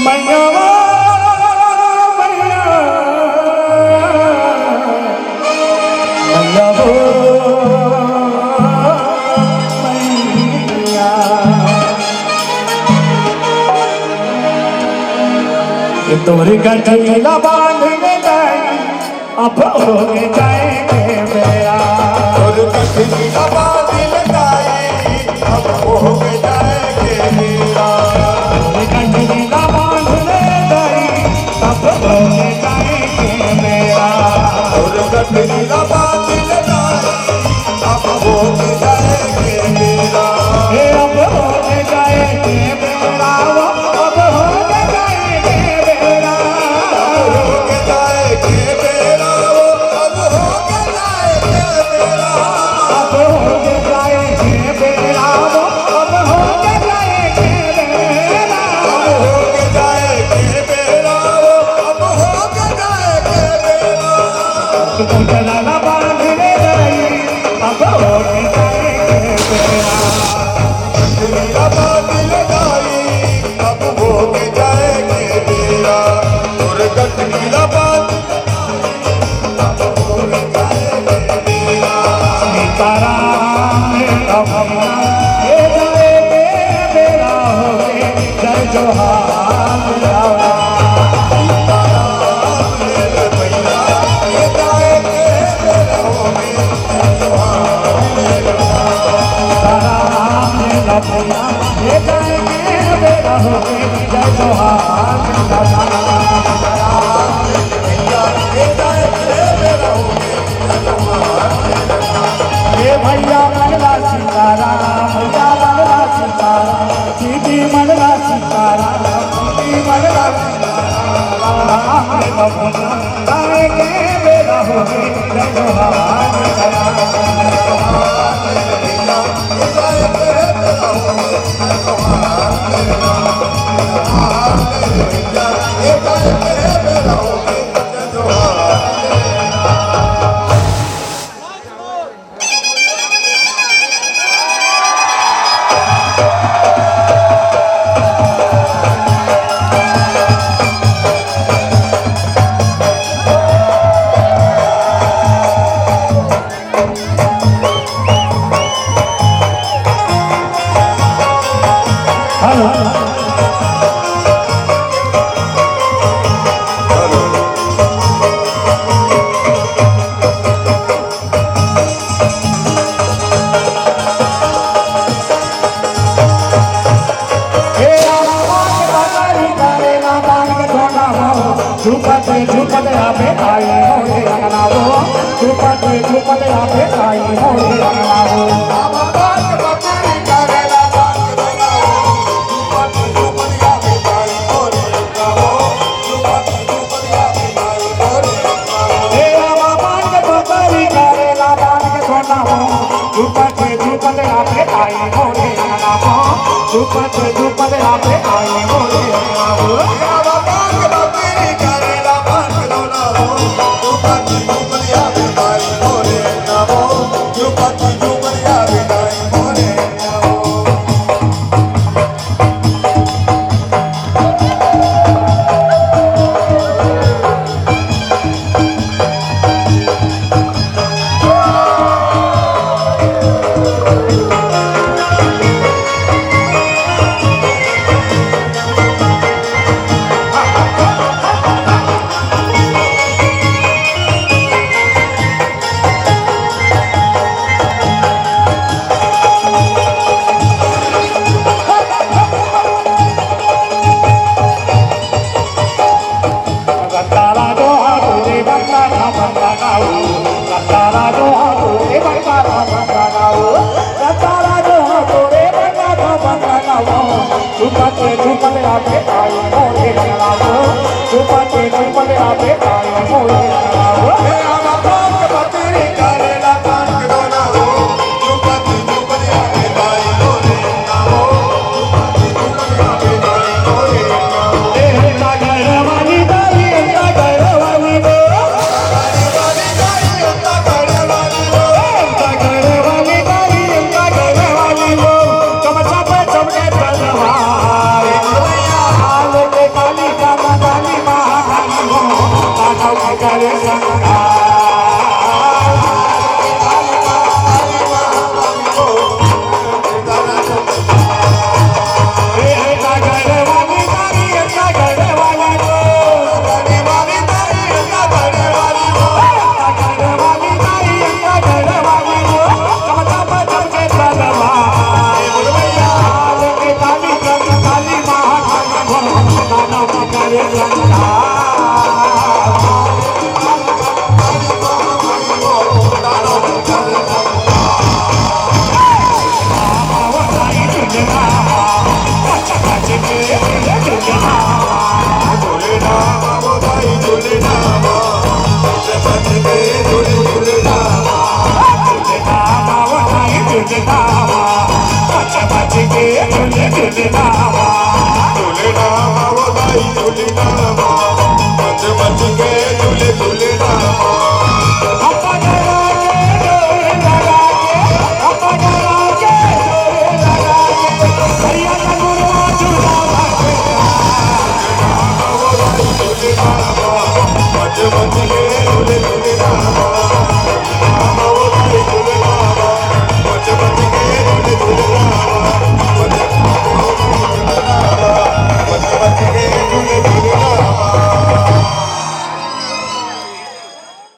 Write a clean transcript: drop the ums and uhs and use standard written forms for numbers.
मैया मैया मैया हो मैया तोरी गठिया बांधने गई अब हो जाएंगे मेरा तोरी गठिया बांधने गई अब हो जाएंगे मेरा गठिया बांधने गई अब हो जाएंगे मेरा तोरी गठिया बांधने गई अब हो जाएंगे मेरा अब हो जाएंगे मेरा अब हो लाला बांधने गई अब हो जाएंगे मेरा बांधने गई अब हो जाएंगे मेरा तोरे गठिया बांधने अब हो जाएंगे मेरा सीताराम ये जाएंगे मेरा हो जय जोहार लाला ये जाएंगे मेरा हो जय जोहार ये भैया मनला सीताराम भैया मनला सीताराम दीदी मनला सीताराम दीदी मनला सीताराम जाएंगे मेरा हो जय जोहार झुपते आपे आई मोरे अंगनावो झुपते आपे आई मोरे अंगनावो बाबा बात बकरी करेला बात बनाओ झुपते आपे आई मोरे अंगनावो झुपते आपे आई मोरे अंगनावो हे बाबा बात बकरी करेला बात बनाओ झुपते आपे आई मोरे अंगनावो झुपते आपे आई मोरे अंगनावो बाबा बात बकरी करेला बात बनाओ झुपते आपे आई मोरे अंगनावो झुपते आपे आई मोरे अंगनावो झुपते आपे आई मोरे अंगनावो झुपते आपे आई मोरे अंगनावो बाबा बात बकरी करेला बात बनाओ झुपते आपे आई मोरे अंगनावो झुपते आपे आई मोरे अंगनावो वाली दाई वाली दो वाली गाई अंता करे वाली लो वाली दाई वाली दो चमचा पे चमके तलवार हाल के काली झूले नामा वो दाई झूले नामा